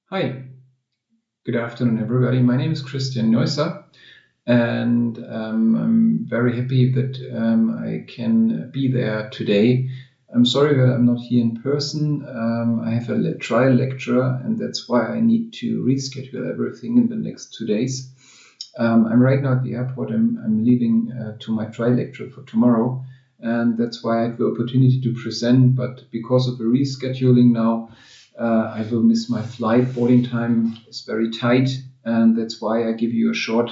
Hi, good afternoon, everybody. My name is Christian Neusser, and I'm very happy that I can be there today. I'm sorry that I'm not here in person. I have a trial lecture, and that's why I need to reschedule everything in the next 2 days. I'm right now at the airport. I'm leaving to my trial lecture for tomorrow, and that's why I had the opportunity to present. But because of the rescheduling now, I will miss my flight. Boarding time is very tight, and that's why I give you a short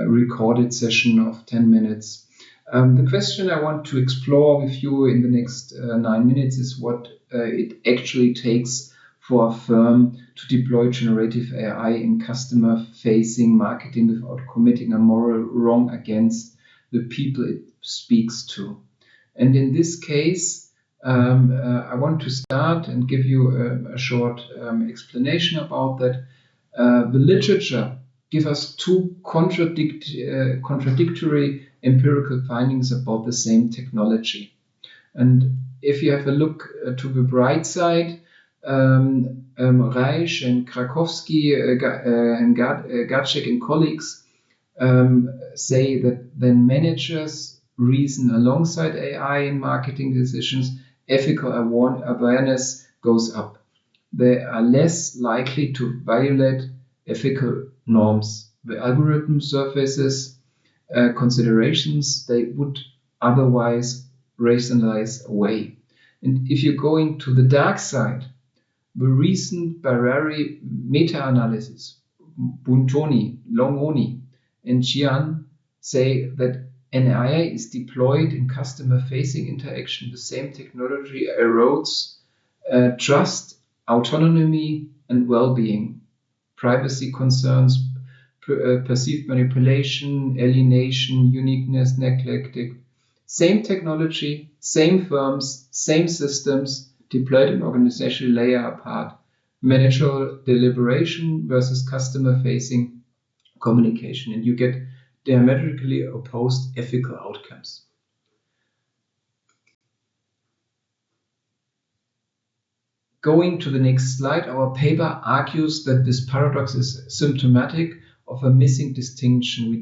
recorded session of 10 minutes. The question I want to explore with you in the next 9 minutes is what it actually takes for a firm to deploy generative AI in customer-facing marketing without committing a moral wrong against the people it speaks to. And in this case, I want to start and give you a short explanation about that. The literature gives us two contradictory empirical findings about the same technology. And if you have a look to the bright side, Reich and Krakowski and Gacek and colleagues say that then managers reason alongside AI in marketing decisions, ethical awareness goes up. They are less likely to violate ethical norms. The algorithm surfaces considerations they would otherwise rationalize away. And if you're going to the dark side, the recent Barari meta-analysis, Buntoni, Longoni, and Jian say that an AI is deployed in customer-facing interaction. The same technology erodes trust, autonomy, and well-being, privacy concerns, perceived manipulation, alienation, uniqueness, neglected. Same technology, same firms, same systems, deployed in organizational layer apart. Managerial deliberation versus customer-facing communication, and you get diametrically opposed ethical outcomes. Going to the next slide, our paper argues that this paradox is symptomatic of a missing distinction. We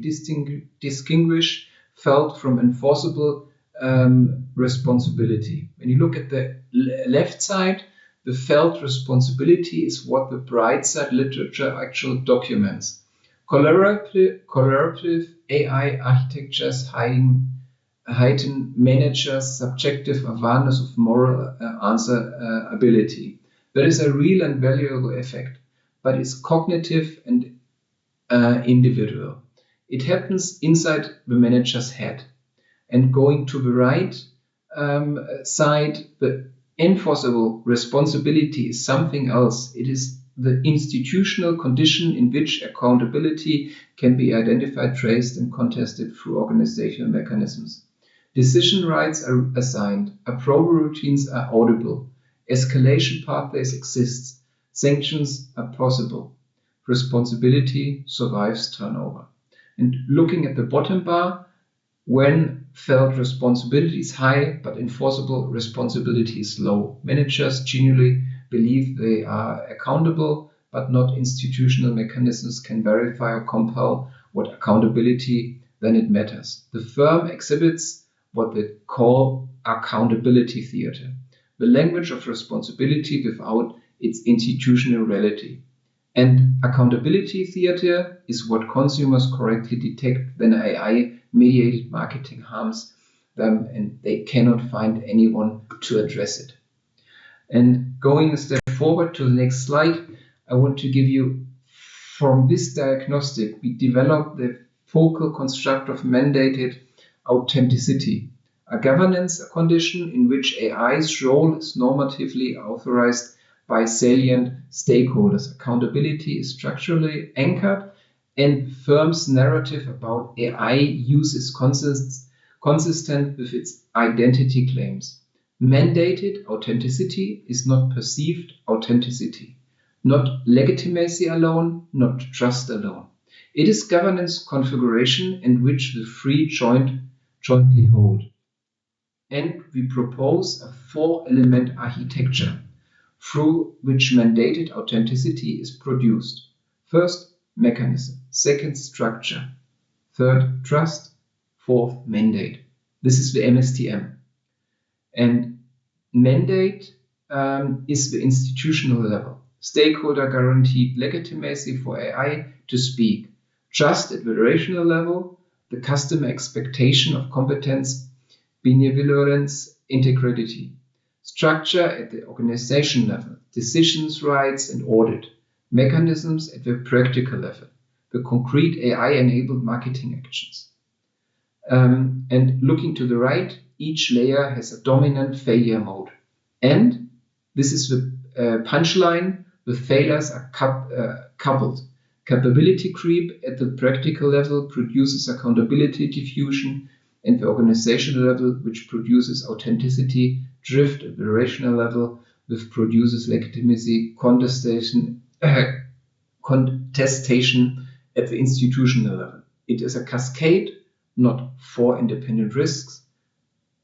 distinguish felt from enforceable responsibility. When you look at the left side, the felt responsibility is what the bright side literature actually documents. Collaborative AI architectures heighten managers' subjective awareness of moral answerability. That is a real and valuable effect, but it's cognitive and individual. It happens inside the manager's head. And going to the right side, the enforceable responsibility is something else. It is the institutional condition in which accountability can be identified, traced, and contested through organizational mechanisms. Decision rights are assigned, approval routines are audible, escalation pathways exist, sanctions are possible, responsibility survives turnover. And looking at the bottom bar, when felt responsibility is high but enforceable responsibility is low, managers genuinely believe they are accountable, but not institutional mechanisms can verify or compel what accountability then it matters. The firm exhibits what they call accountability theater, the language of responsibility without its institutional reality. And accountability theater is what consumers correctly detect when AI-mediated marketing harms them and they cannot find anyone to address it. And going a step forward to the next slide, I want to give you, from this diagnostic, we developed the focal construct of mandated authenticity, a governance condition in which AI's role is normatively authorized by salient stakeholders. Accountability is structurally anchored, and firms' narrative about AI use is consistent with its identity claims. Mandated authenticity is not perceived authenticity, not legitimacy alone, not trust alone. It is governance configuration in which the three jointly hold. And we propose a 4-element architecture. through which mandated authenticity is produced. First, mechanism. Second, structure. Third, trust. Fourth, mandate. This is the MSTM. And mandate is the institutional level. Stakeholder guaranteed legitimacy for AI to speak. Trust at the rational level, the customer expectation of competence, benevolence, integrity. Structure at the organization level, decisions, rights, and audit. Mechanisms at the practical level, the concrete AI-enabled marketing actions. And looking to the right, each layer has a dominant failure mode. And this is the punchline, the failures are coupled. Capability creep at the practical level produces accountability diffusion, and the organizational level, which produces authenticity, drift at the rational level, which produces legitimacy, contestation at the institutional level. It is a cascade, not four independent risks.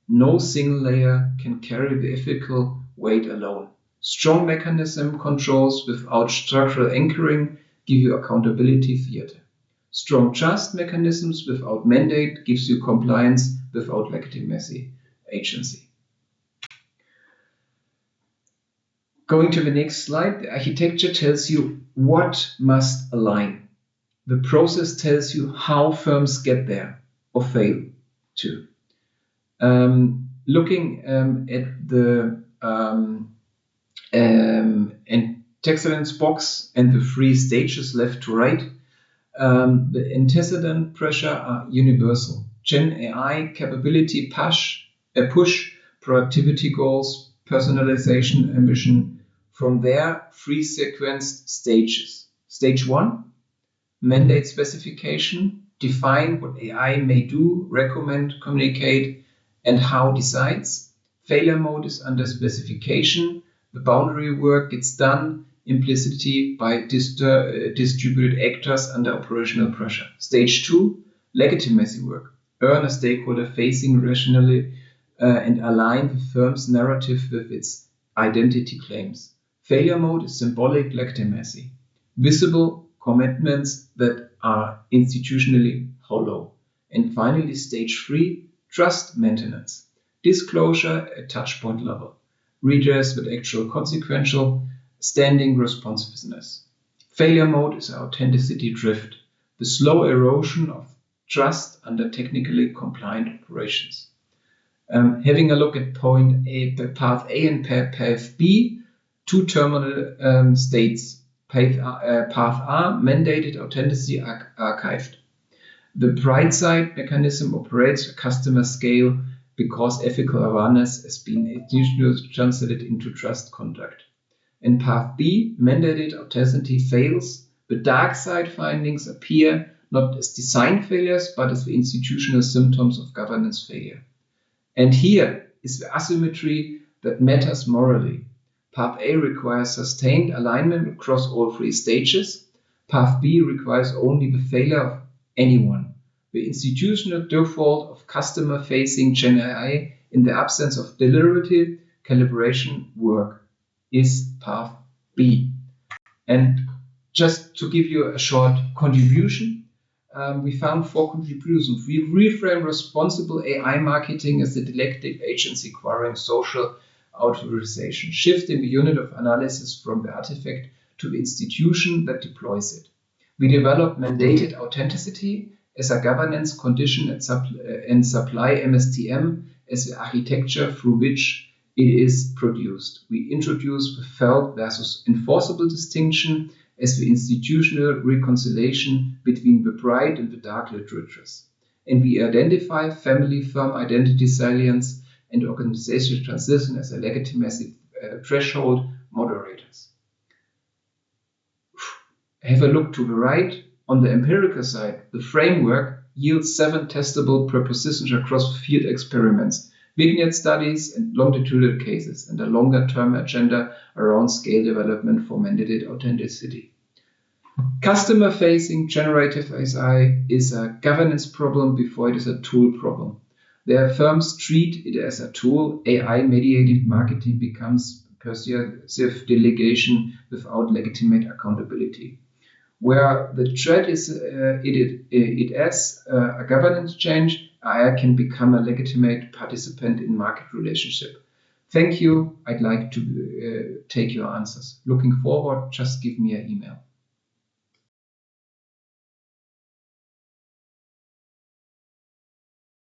No single layer can carry the ethical weight alone. Strong mechanism controls without structural anchoring give you accountability theater. Strong trust mechanisms without mandate gives you compliance without legitimacy, agency. Going to the next slide, the architecture tells you what must align. The process tells you how firms get there or fail to. Looking at the antecedents box and the three stages left to right, the antecedent pressure are universal. GenAI capability push, productivity goals, personalization ambition. From there, three sequenced stages. Stage 1, mandate specification, define what AI may do, recommend, communicate, and how decides. Failure mode is under specification. The boundary work gets done implicitly by distributed actors under operational pressure. Stage 2, legitimacy work. Earn a stakeholder facing rationally and align the firm's narrative with its identity claims. Failure mode is symbolic legitimacy. Visible commitments that are institutionally hollow. And finally, stage 3, trust maintenance. Disclosure at touchpoint level. Redress with actual consequential, standing responsiveness. Failure mode is authenticity drift, the slow erosion of trust under technically compliant operations. Having a look at point A, path A and path B, two terminal states. Path A, mandated authenticity archived. The bright side mechanism operates at customer scale because ethical awareness has been institutionally translated into trust conduct. In path B, mandated authenticity fails. The dark side findings appear not as design failures, but as the institutional symptoms of governance failure. And here is the asymmetry that matters morally. Path A requires sustained alignment across all three stages. Path B requires only the failure of anyone. The institutional default of customer-facing GenAI in the absence of deliberative calibration work is path B. And just to give you a short contribution, we found 4 contributions. We reframe responsible AI marketing as the delegated agency acquiring social authorization, shifting the unit of analysis from the artifact to the institution that deploys it. We develop mandated authenticity as a governance condition and supply MSTM as the architecture through which it is produced. We introduce the felt versus enforceable distinction as the institutional reconciliation between the bright and the dark literatures. And we identify family firm identity salience and organizational transition as a legitimacy threshold moderators. Have a look to the right. On the empirical side, the framework yields 7 testable propositions across field experiments, vignette studies, and longitudinal cases, and a longer-term agenda around scale development for mandated authenticity. Customer-facing generative AI is a governance problem before it is a tool problem. Their firms treat it as a tool. AI-mediated marketing becomes persuasive delegation without legitimate accountability. Where the threat is it as a governance change, AI can become a legitimate participant in market relationship. Thank you. I'd like to take your answers. Looking forward, just give me an email.